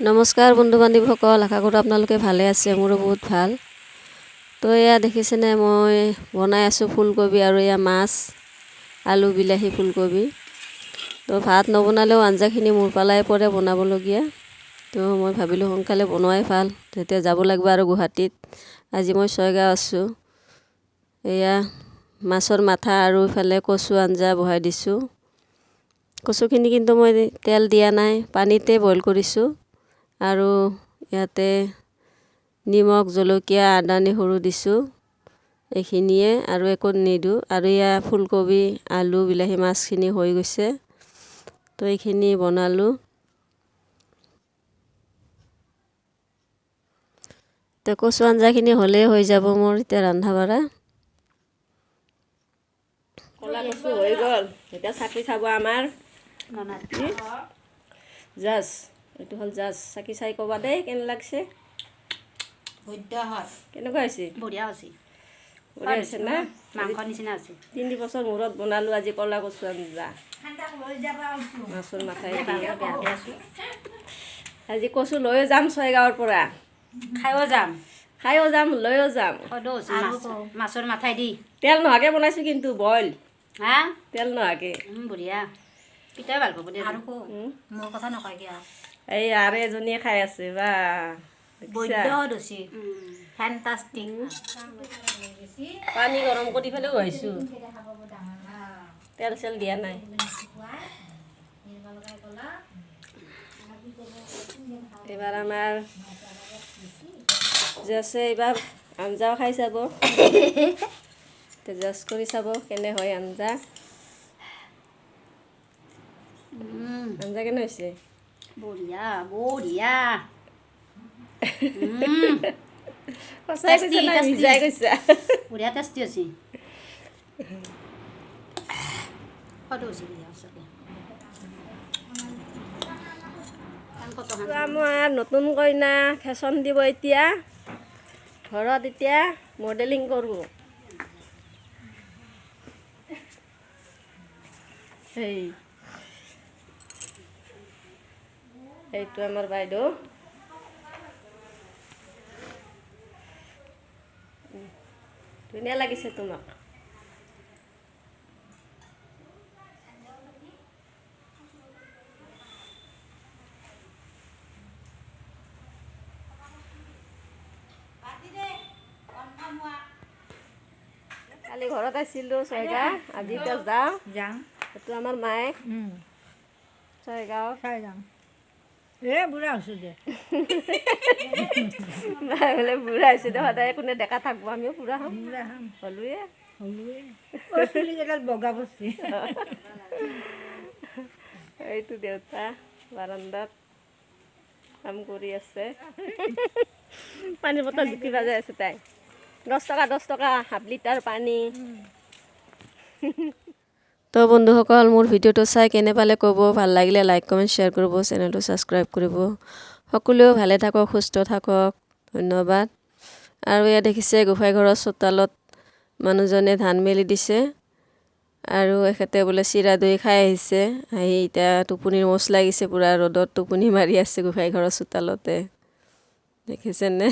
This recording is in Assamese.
নমস্কাৰ বন্ধু বান্ধৱীসকল, আশা কৰোঁ আপোনালোকে ভালে আছে। মোৰো বহুত ভাল। তো এয়া দেখিছেনে, মই বনাই আছোঁ ফুলকবি আৰু এয়া মাছ, আলু, বিলাহী, ফুলকবি। তো ভাত নবনালেও আঞ্জাখিনি মোৰ পেলাই পৰে বনাবলগীয়া। তো মই ভাবিলোঁ সোনকালে বনোৱাই ভাল, তেতিয়া যাব লাগিব আৰু গুৱাহাটীত। আজি মই ছয়গাঁও আছোঁ। এয়া মাছৰ মাথা আৰু ইফালে কচু আঞ্জা বহাই দিছোঁ। কচুখিনি কিন্তু মই তেল দিয়া নাই, পানীতে বইল কৰিছোঁ। আৰু ইয়াতে নিমখ, জলকীয়া, আদা নহৰু দিছোঁ, এইখিনিয়ে, আৰু একো নিদিওঁ। আৰু এয়া ফুলকবি, আলু, বিলাহী, মাছখিনি হৈ গৈছে। তো এইখিনি বনালোঁ। তো কচু আঞ্জাখিনি হ'লেই হৈ যাব মোৰ এতিয়া ৰন্ধা বঢ়া। ক'লা কচু হৈ গ'ল, এতিয়া চাকি চাব আমাৰ জাজ। এইটো হ'ল জাজ, চাকি চাই ক'বা দেই কেনে লাগছে। কেনেকুৱা হৈছে? বঢ়িয়া হৈছে, বঢ়িয়া হৈছে না? মাংসৰ নিচিনা হৈছে। 3 বছৰ মূৰত বনালোঁ আজি ক'লা কচু আঞ্জা, মাছৰ মাথাই দি। আজি কচু লৈও যাম ছয়গাঁৱৰ পৰা, খাইও যাম লৈও যাম। মাছৰ মাথাই দি তেল নোহোৱাকৈ বনাইছোঁ কিন্তু, বইল, হা, তেল নোহোৱাকৈ। বঢ়িয়া, পিতাই ভাল পাব দিয়া। মোৰ কথা নকয় কিয়া, এই আৰু এজনীয়ে খাই আছে বা পানী গৰম কৰি পেলাইও আহিছোঁ, তেল চেল দিয়া নাই। এইবাৰ আমাৰ জাছে এইবাৰ আঞ্জাও খাই চাব, জাজ কৰি চাব কেনে হয় আঞ্জা। আঞ্জা কেনে হৈছে? বঢ়িয়া বঢ়িয়া। সঁচাই কৈছা না মিছাই কৈছা? বঢ়িয়া টেষ্টি হৈছে। আমাৰ নতুন কইনা ফেশ্বন দিব এতিয়া ঘৰত, এতিয়া মডেলিং কৰোঁ। এইটো আমাৰ বাইদেউ। ধুনীয়া লাগিছে তোমাক। কালি ঘৰত আছিলোঁ ছয়গাঁও, আজি এতিয়া যাওঁ। এইটো আমাৰ মায়ে ছয়গাঁও। বুঢ়া হৈছোঁ দে। মায়ে বোলে বুঢ়া হৈছে দে, সদায় কোনে ডেকা থাকব, আমিও বুঢ়া হ'ম, হ'লোৱে। চুলিকেইডাল বগা পৰছি। এইটো দেউতা বাৰান্দাত কাম কৰি আছে। পানীৰ বটল জুকি বাজাই আছে তাই। 10 টকা 10 টকা, ½ লিটাৰ পানী। তো বন্ধুসকল, মোৰ ভিডিঅ'টো চাই কেনে পালে ক'ব, ভাল লাগিলে লাইক কমেণ্ট শ্বেয়াৰ কৰিব, চেনেলটো ছাবস্ক্ৰাইব কৰিব। সকলোৱেও ভালে থাকক, সুস্থ থাকক, ধন্যবাদ। আৰু এয়া দেখিছে গোঁসাই ঘৰৰ চোতালত মানুহজনে ধান মেলি দিছে, আৰু এখেতে বোলে চিৰা দৈ খাই আহিছে। আহি এতিয়া টোপনিৰ মোচ লাগিছে, পূৰা ৰ'দত টোপনি মাৰি আছে গোঁসাই ঘৰৰ চোতালতে, দেখিছেনে?